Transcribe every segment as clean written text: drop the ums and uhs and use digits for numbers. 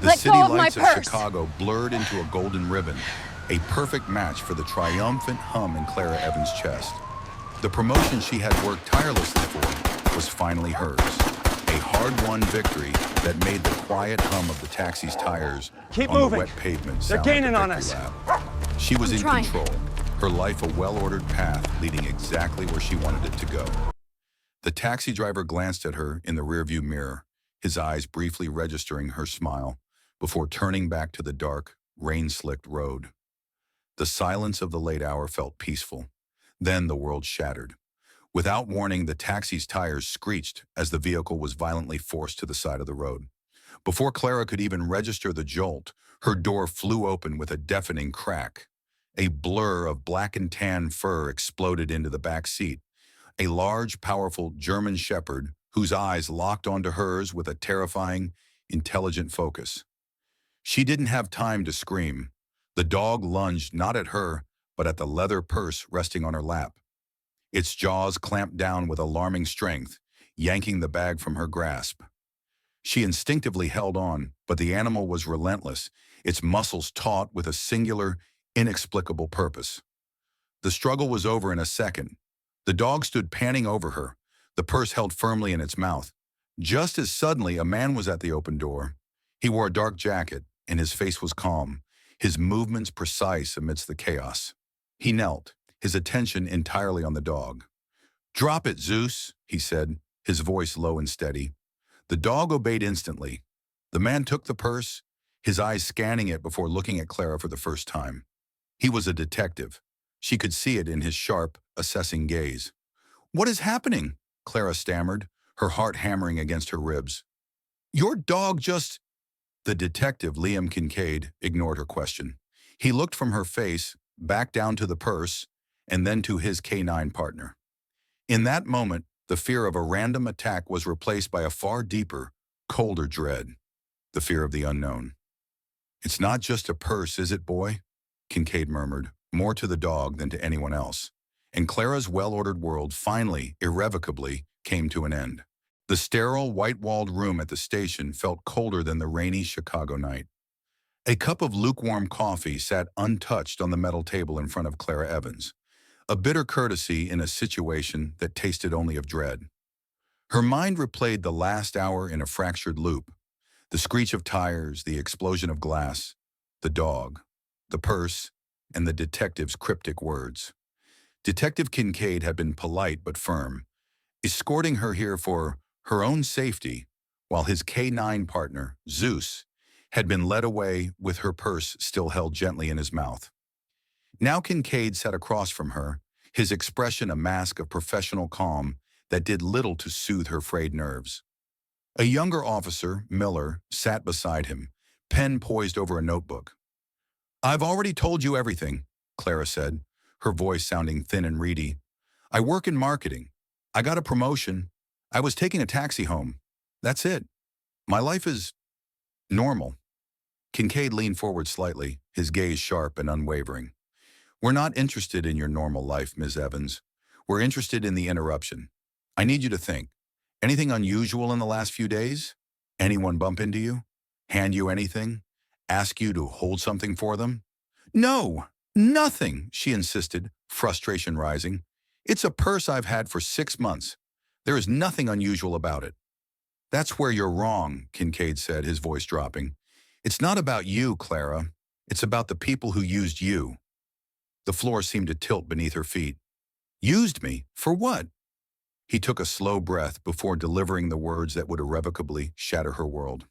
The Let city go of my lights of purse. Chicago blurred into a golden ribbon, a perfect match for the triumphant hum in Clara Evans' chest. The promotion she had worked tirelessly for was finally hers, a hard-won victory that made the quiet hum of the taxi's tires Keep on moving. the wet pavement They're sound gaining like on a us. victory lap. She was I'm in trying. control, her life a well-ordered path leading exactly where she wanted it to go. The taxi driver glanced at her in the rearview mirror, his eyes briefly registering her smile, before turning back to the dark, rain-slicked road. The silence of the late hour felt peaceful. Then the world shattered. Without warning, the taxi's tires screeched as the vehicle was violently forced to the side of the road. Before Clara could even register the jolt, her door flew open with a deafening crack. A blur of black and tan fur exploded into the back seat. A large, powerful German shepherd whose eyes locked onto hers with a terrifying, intelligent focus. She didn't have time to scream. The dog lunged not at her, but at the leather purse resting on her lap. Its jaws clamped down with alarming strength, yanking the bag from her grasp. She instinctively held on, but the animal was relentless, its muscles taut with a singular, inexplicable purpose. The struggle was over in a second. The dog stood panting over her, the purse held firmly in its mouth. Just as suddenly, a man was at the open door. He wore a dark jacket, and his face was calm, his movements precise amidst the chaos. He knelt, his attention entirely on the dog. "Drop it, Zeus," he said, his voice low and steady. The dog obeyed instantly. The man took the purse, his eyes scanning it before looking at Clara for the first time. He was a detective. She could see it in his sharp, assessing gaze. "What is happening?" Clara stammered, her heart hammering against her ribs. "Your dog just—" The detective, Liam Kincaid, ignored her question. He looked from her face, back down to the purse, and then to his canine partner. In that moment, the fear of a random attack was replaced by a far deeper, colder dread, the fear of the unknown. "It's not just a purse, is it, boy?" Kincaid murmured, more to the dog than to anyone else. And Clara's well-ordered world finally, irrevocably, came to an end. The sterile, white-walled room at the station felt colder than the rainy Chicago night. A cup of lukewarm coffee sat untouched on the metal table in front of Clara Evans, a bitter courtesy in a situation that tasted only of dread. Her mind replayed the last hour in a fractured loop. The screech of tires, the explosion of glass, the dog, the purse, and the detective's cryptic words. Detective Kincaid had been polite but firm, escorting her here for her own safety, while his K9 partner, Zeus, had been led away with her purse still held gently in his mouth. Now Kincaid sat across from her, his expression a mask of professional calm that did little to soothe her frayed nerves. A younger officer, Miller, sat beside him, pen poised over a notebook. "I've already told you everything," Clara said, her voice sounding thin and reedy. "I work in marketing. I got a promotion. I was taking a taxi home. That's it. My life is normal." Kincaid leaned forward slightly, his gaze sharp and unwavering. "We're not interested in your normal life, Ms. Evans. We're interested in the interruption. I need you to think. Anything unusual in the last few days? Anyone bump into you? Hand you anything? Ask you to hold something for them?" "No, nothing," she insisted, frustration rising. "It's a purse I've had for 6 months. There is nothing unusual about it." "That's where you're wrong," Kincaid said, his voice dropping. "It's not about you, Clara. It's about the people who used you." The floor seemed to tilt beneath her feet. "Used me? For what?" He took a slow breath before delivering the words that would irrevocably shatter her world.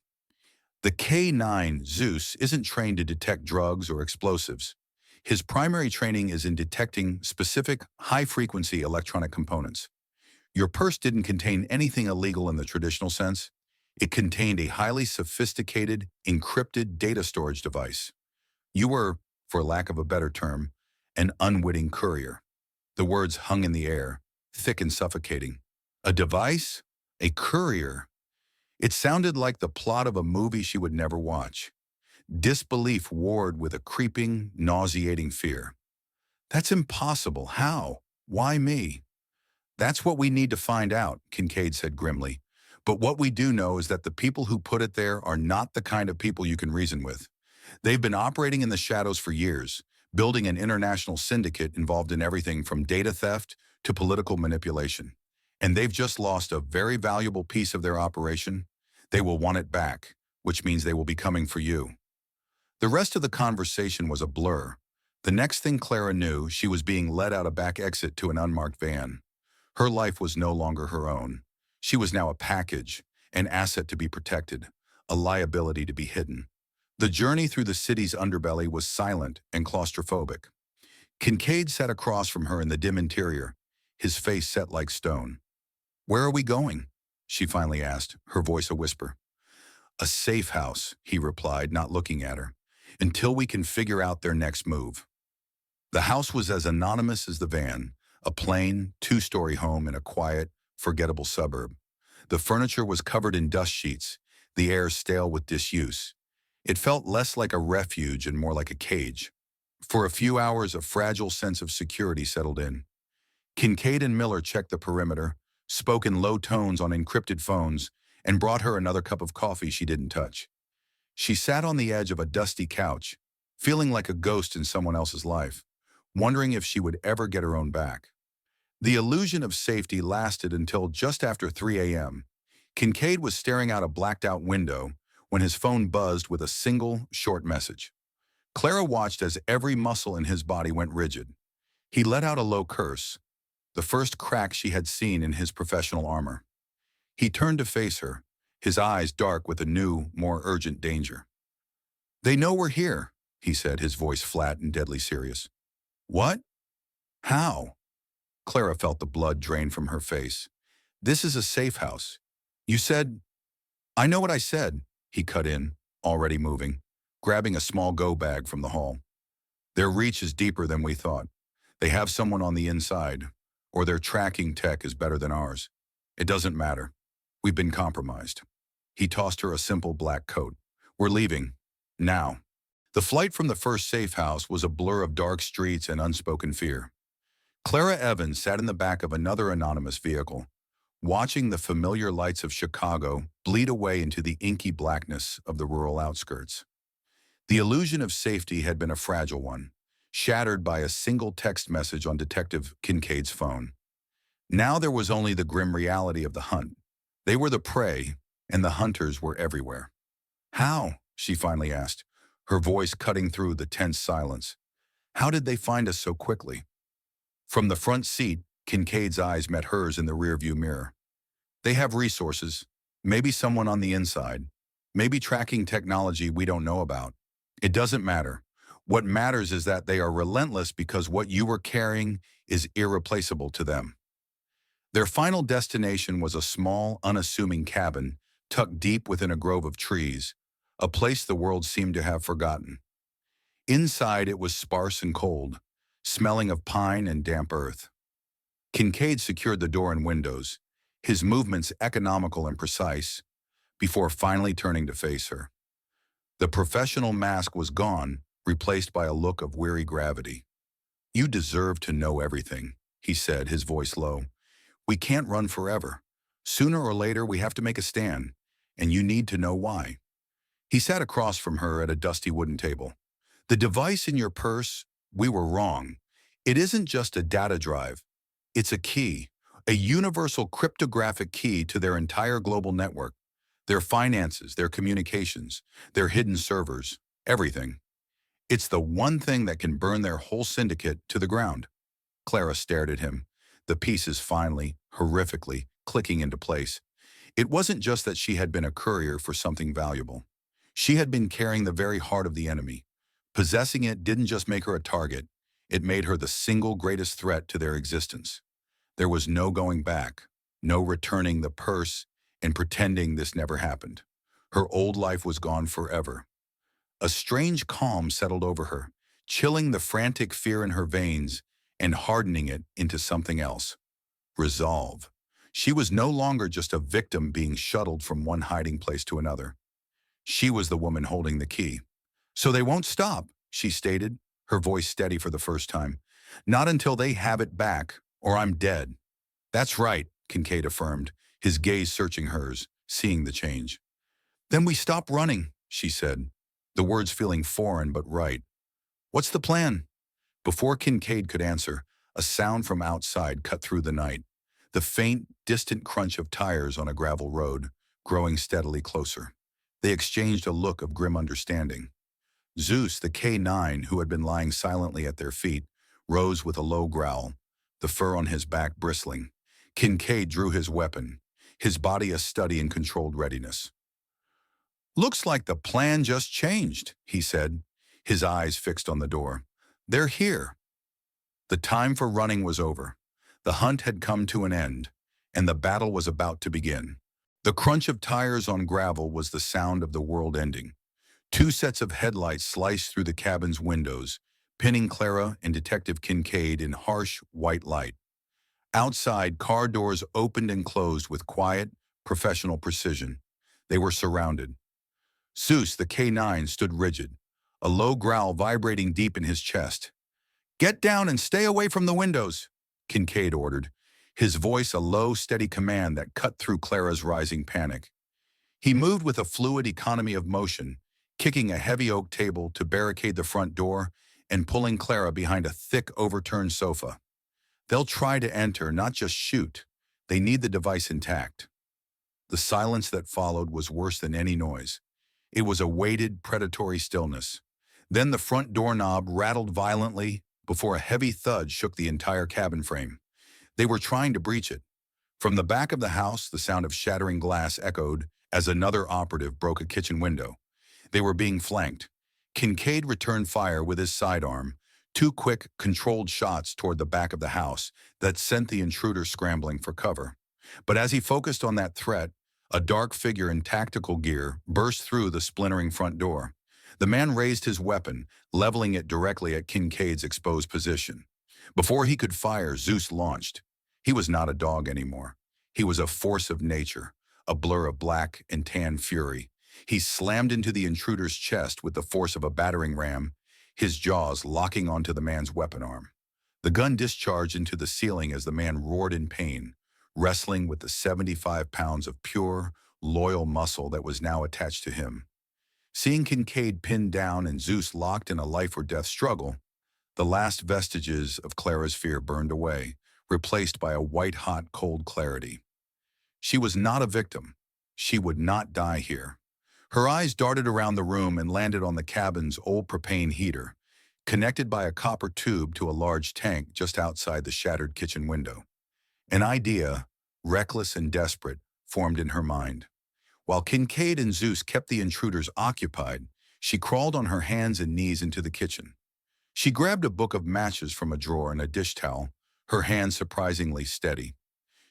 "The K9 Zeus isn't trained to detect drugs or explosives. His primary training is in detecting specific, high-frequency electronic components. Your purse didn't contain anything illegal in the traditional sense. It contained a highly sophisticated, encrypted data storage device. You were, for lack of a better term, an unwitting courier." The words hung in the air, thick and suffocating. A device? A courier? It sounded like the plot of a movie she would never watch. Disbelief warred with a creeping, nauseating fear. "That's impossible. How? Why me?" "That's what we need to find out," Kincaid said grimly. But what we do know is that the people who put it there are not the kind of people you can reason with. They've been operating in the shadows for years, building an international syndicate involved in everything from data theft to political manipulation. And they've just lost a very valuable piece of their operation. They will want it back, which means they will be coming for you. The rest of the conversation was a blur. The next thing Clara knew, she was being led out a back exit to an unmarked van. Her life was no longer her own. She was now a package, an asset to be protected, a liability to be hidden. The journey through the city's underbelly was silent and claustrophobic. Kincaid sat across from her in the dim interior, his face set like stone. "Where are we going?" she finally asked, her voice a whisper. "A safe house," he replied, not looking at her, "until we can figure out their next move." The house was as anonymous as the van, a plain, two-story home in a quiet, forgettable suburb. The furniture was covered in dust sheets, the air stale with disuse. It felt less like a refuge and more like a cage. For a few hours, a fragile sense of security settled in. Kincaid and Miller checked the perimeter, spoke in low tones on encrypted phones, and brought her another cup of coffee she didn't touch. She sat on the edge of a dusty couch, feeling like a ghost in someone else's life, wondering if she would ever get her own back. The illusion of safety lasted until just after 3 a.m. Kincaid was staring out a blacked-out window when his phone buzzed with a single, short message. Clara watched as every muscle in his body went rigid. He let out a low curse, the first crack she had seen in his professional armor. He turned to face her, his eyes dark with a new, more urgent danger. "They know we're here," he said, his voice flat and deadly serious. "What? How?" Clara felt the blood drain from her face. "This is a safe house. You said—" "I know what I said," he cut in, already moving, grabbing a small go bag from the hall. "Their reach is deeper than we thought. They have someone on the inside, or their tracking tech is better than ours. It doesn't matter. We've been compromised." He tossed her a simple black coat. "We're leaving. Now." The flight from the first safe house was a blur of dark streets and unspoken fear. Clara Evans sat in the back of another anonymous vehicle, watching the familiar lights of Chicago bleed away into the inky blackness of the rural outskirts. The illusion of safety had been a fragile one, shattered by a single text message on Detective Kincaid's phone. Now there was only the grim reality of the hunt. They were the prey, and the hunters were everywhere. "How?" she finally asked, her voice cutting through the tense silence. "How did they find us so quickly?" From the front seat, Kincaid's eyes met hers in the rearview mirror. "They have resources, maybe someone on the inside, maybe tracking technology we don't know about. It doesn't matter. What matters is that they are relentless because what you were carrying is irreplaceable to them." Their final destination was a small, unassuming cabin tucked deep within a grove of trees, a place the world seemed to have forgotten. Inside, it was sparse and cold, smelling of pine and damp earth. Kincaid secured the door and windows, his movements economical and precise, before finally turning to face her. The professional mask was gone, replaced by a look of weary gravity. "You deserve to know everything," he said, his voice low. "We can't run forever. Sooner or later, we have to make a stand, and you need to know why." He sat across from her at a dusty wooden table. "The device in your purse, we were wrong. It isn't just a data drive. It's a key, a universal cryptographic key to their entire global network, their finances, their communications, their hidden servers, everything. It's the one thing that can burn their whole syndicate to the ground." Clara stared at him, the pieces finally, horrifically, clicking into place. It wasn't just that she had been a courier for something valuable. She had been carrying the very heart of the enemy. Possessing it didn't just make her a target, it made her the single greatest threat to their existence. There was no going back, no returning the purse and pretending this never happened. Her old life was gone forever. A strange calm settled over her, chilling the frantic fear in her veins and hardening it into something else. Resolve. She was no longer just a victim being shuttled from one hiding place to another. She was the woman holding the key. "So they won't stop," she stated, her voice steady for the first time. "Not until they have it back, or I'm dead." "That's right," Kincaid affirmed, his gaze searching hers, seeing the change. "Then we stop running," she said, the words feeling foreign but right. "What's the plan?" Before Kincaid could answer, a sound from outside cut through the night. The faint, distant crunch of tires on a gravel road, growing steadily closer. They exchanged a look of grim understanding. Zeus, the K9, who had been lying silently at their feet, rose with a low growl, the fur on his back bristling. Kincaid drew his weapon, his body a study in controlled readiness. "Looks like the plan just changed," he said, his eyes fixed on the door. "They're here." The time for running was over. The hunt had come to an end, and the battle was about to begin. The crunch of tires on gravel was the sound of the world ending. Two sets of headlights sliced through the cabin's windows, pinning Clara and Detective Kincaid in harsh, white light. Outside, car doors opened and closed with quiet, professional precision. They were surrounded. Zeus, the K9, stood rigid, a low growl vibrating deep in his chest. "Get down and stay away from the windows," Kincaid ordered, his voice a low, steady command that cut through Clara's rising panic. He moved with a fluid economy of motion, kicking a heavy oak table to barricade the front door and pulling Clara behind a thick, overturned sofa. "They'll try to enter, not just shoot. They need the device intact." The silence that followed was worse than any noise. It was a weighted, predatory stillness. Then the front doorknob rattled violently before a heavy thud shook the entire cabin frame. They were trying to breach it. From the back of the house, the sound of shattering glass echoed as another operative broke a kitchen window. They were being flanked. Kincaid returned fire with his sidearm, two quick, controlled shots toward the back of the house that sent the intruder scrambling for cover. But as he focused on that threat, a dark figure in tactical gear burst through the splintering front door. The man raised his weapon, leveling it directly at Kincaid's exposed position. Before he could fire, Zeus launched. He was not a dog anymore. He was a force of nature, a blur of black and tan fury. He slammed into the intruder's chest with the force of a battering ram, his jaws locking onto the man's weapon arm. The gun discharged into the ceiling as the man roared in pain, wrestling with the 75 pounds of pure, loyal muscle that was now attached to him. Seeing Kincaid pinned down and Zeus locked in a life-or-death struggle, the last vestiges of Clara's fear burned away, replaced by a white-hot, cold clarity. She was not a victim. She would not die here. Her eyes darted around the room and landed on the cabin's old propane heater, connected by a copper tube to a large tank just outside the shattered kitchen window. An idea, reckless and desperate, formed in her mind. While Kincaid and Zeus kept the intruders occupied, she crawled on her hands and knees into the kitchen. She grabbed a book of matches from a drawer and a dish towel, her hand surprisingly steady.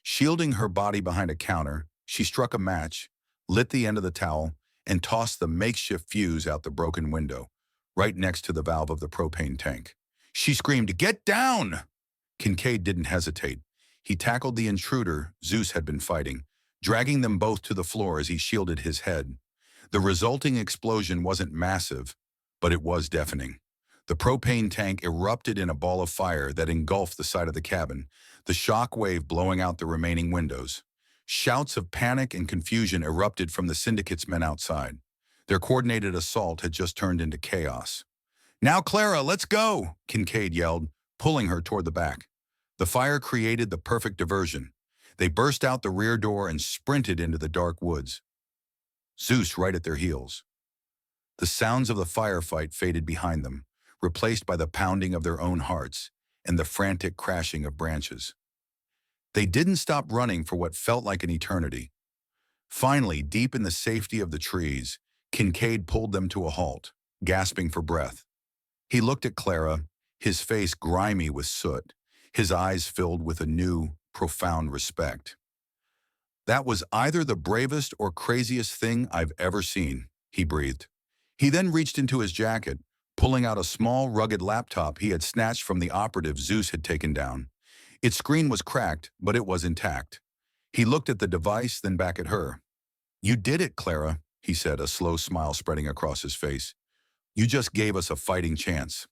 Shielding her body behind a counter, she struck a match, lit the end of the towel, and tossed the makeshift fuse out the broken window, right next to the valve of the propane tank. She screamed, "Get down!" Kincaid didn't hesitate. He tackled the intruder Zeus had been fighting, dragging them both to the floor as he shielded his head. The resulting explosion wasn't massive, but it was deafening. The propane tank erupted in a ball of fire that engulfed the side of the cabin, the shock wave blowing out the remaining windows. Shouts of panic and confusion erupted from the syndicate's men outside. Their coordinated assault had just turned into chaos. "Now, Clara, let's go!" Kincaid yelled, pulling her toward the back. The fire created the perfect diversion. They burst out the rear door and sprinted into the dark woods, Zeus right at their heels. The sounds of the firefight faded behind them, replaced by the pounding of their own hearts and the frantic crashing of branches. They didn't stop running for what felt like an eternity. Finally, deep in the safety of the trees, Kincaid pulled them to a halt, gasping for breath. He looked at Clara, his face grimy with soot, his eyes filled with a new, profound respect. "That was either the bravest or craziest thing I've ever seen," he breathed. He then reached into his jacket, pulling out a small, rugged laptop he had snatched from the operative Zeus had taken down. Its screen was cracked, but it was intact. He looked at the device, then back at her. "You did it, Clara," he said, a slow smile spreading across his face. "You just gave us a fighting chance."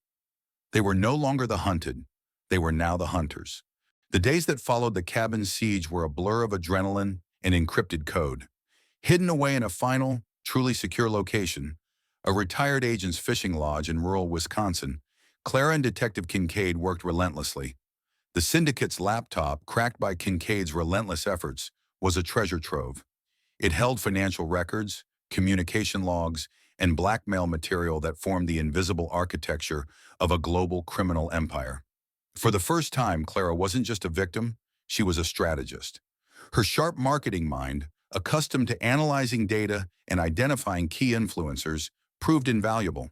They were no longer the hunted. They were now the hunters. The days that followed the cabin siege were a blur of adrenaline and encrypted code. Hidden away in a final, truly secure location, a retired agent's fishing lodge in rural Wisconsin, Clara and Detective Kincaid worked relentlessly. The syndicate's laptop, cracked by Kincaid's relentless efforts, was a treasure trove. It held financial records, communication logs, and blackmail material that formed the invisible architecture of a global criminal empire. For the first time, Clara wasn't just a victim, she was a strategist. Her sharp marketing mind, accustomed to analyzing data and identifying key influencers, proved invaluable.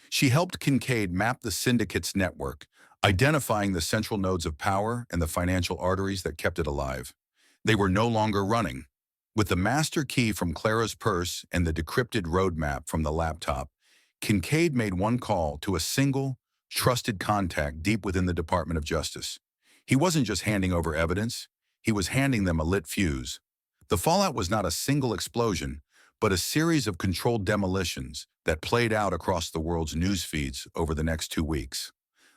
She helped Kincaid map the syndicate's network, identifying the central nodes of power and the financial arteries that kept it alive. They were no longer running. With the master key from Clara's purse and the decrypted roadmap from the laptop, Kincaid made one call to a single, trusted contact deep within the Department of Justice. He wasn't just handing over evidence, he was handing them a lit fuse. The fallout was not a single explosion, but a series of controlled demolitions that played out across the world's news feeds over the next 2 weeks.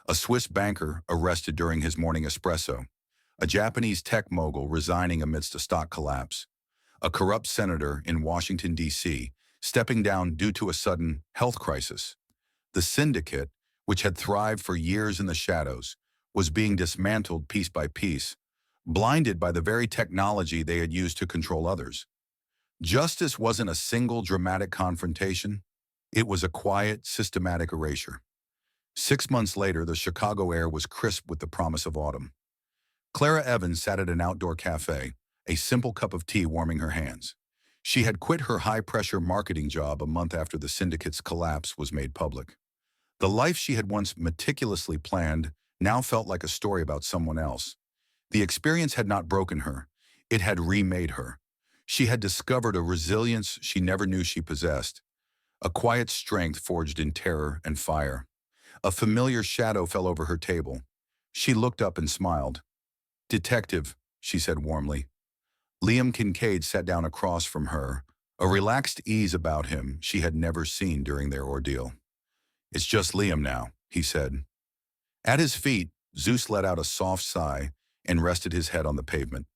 A Swiss banker arrested during his morning espresso, a Japanese tech mogul resigning amidst a stock collapse, a corrupt senator in Washington, D.C., stepping down due to a sudden health crisis. The syndicate, which had thrived for years in the shadows, was being dismantled piece by piece, blinded by the very technology they had used to control others. Justice wasn't a single dramatic confrontation. It was a quiet, systematic erasure. 6 months later, the Chicago air was crisp with the promise of autumn. Clara Evans sat at an outdoor cafe, a simple cup of tea warming her hands. She had quit her high-pressure marketing job a month after the syndicate's collapse was made public. The life she had once meticulously planned now felt like a story about someone else. The experience had not broken her. It had remade her. She had discovered a resilience she never knew she possessed, a quiet strength forged in terror and fire. A familiar shadow fell over her table. She looked up and smiled. "Detective," she said warmly. Liam Kincaid sat down across from her, a relaxed ease about him she had never seen during their ordeal. "It's just Liam now," he said. At his feet, Zeus let out a soft sigh and rested his head on the pavement.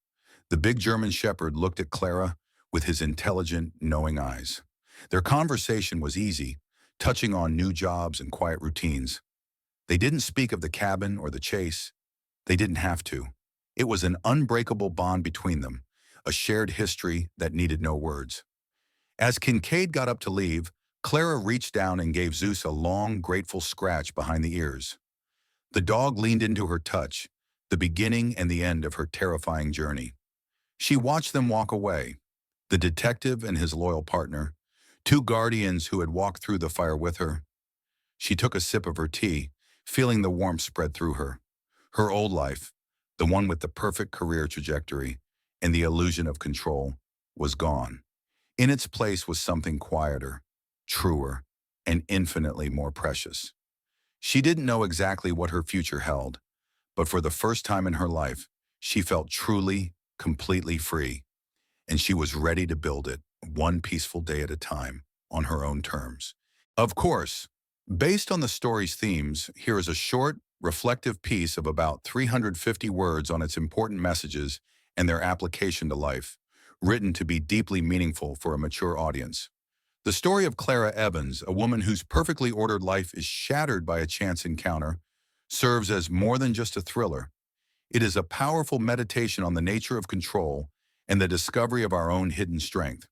The big German shepherd looked at Clara with his intelligent, knowing eyes. Their conversation was easy, touching on new jobs and quiet routines. They didn't speak of the cabin or the chase. They didn't have to. It was an unbreakable bond between them, a shared history that needed no words. As Kincaid got up to leave, Clara reached down and gave Zeus a long, grateful scratch behind the ears. The dog leaned into her touch, the beginning and the end of her terrifying journey. She watched them walk away, the detective and his loyal partner, two guardians who had walked through the fire with her. She took a sip of her tea, feeling the warmth spread through her. Her old life, the one with the perfect career trajectory and the illusion of control, was gone. In its place was something quieter, truer, and infinitely more precious. She didn't know exactly what her future held, but for the first time in her life, she felt truly, completely free, and she was ready to build it, one peaceful day at a time, on her own terms. Of course, based on the story's themes, here is a short, reflective piece of about 350 words on its important messages and their application to life, written to be deeply meaningful for a mature audience. The story of Clara Evans, a woman whose perfectly ordered life is shattered by a chance encounter, serves as more than just a thriller. It is a powerful meditation on the nature of control and the discovery of our own hidden strength.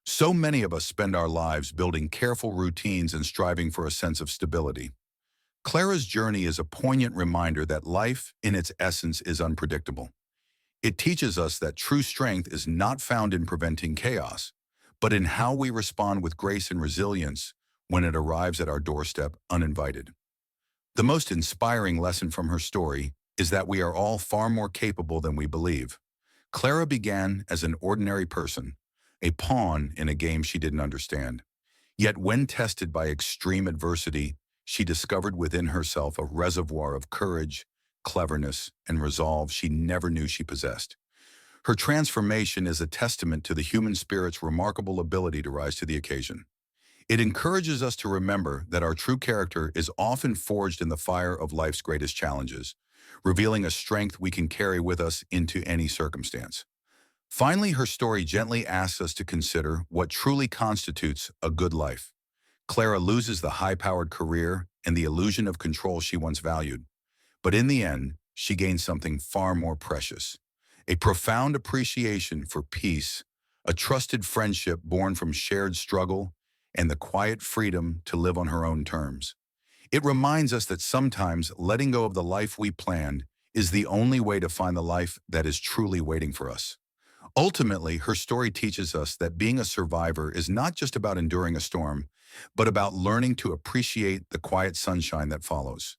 So many of us spend our lives building careful routines and striving for a sense of stability. Clara's journey is a poignant reminder that life, in its essence, is unpredictable. It teaches us that true strength is not found in preventing chaos, but in how we respond with grace and resilience when it arrives at our doorstep uninvited. The most inspiring lesson from her story is that we are all far more capable than we believe. Clara began as an ordinary person, a pawn in a game she didn't understand. Yet when tested by extreme adversity, she discovered within herself a reservoir of courage, cleverness, and resolve she never knew she possessed. Her transformation is a testament to the human spirit's remarkable ability to rise to the occasion. It encourages us to remember that our true character is often forged in the fire of life's greatest challenges, revealing a strength we can carry with us into any circumstance. Finally, her story gently asks us to consider what truly constitutes a good life. Clara loses the high-powered career and the illusion of control she once valued. But in the end, she gains something far more precious. A profound appreciation for peace, a trusted friendship born from shared struggle, and the quiet freedom to live on her own terms. It reminds us that sometimes letting go of the life we planned is the only way to find the life that is truly waiting for us. Ultimately, her story teaches us that being a survivor is not just about enduring a storm, but about learning to appreciate the quiet sunshine that follows.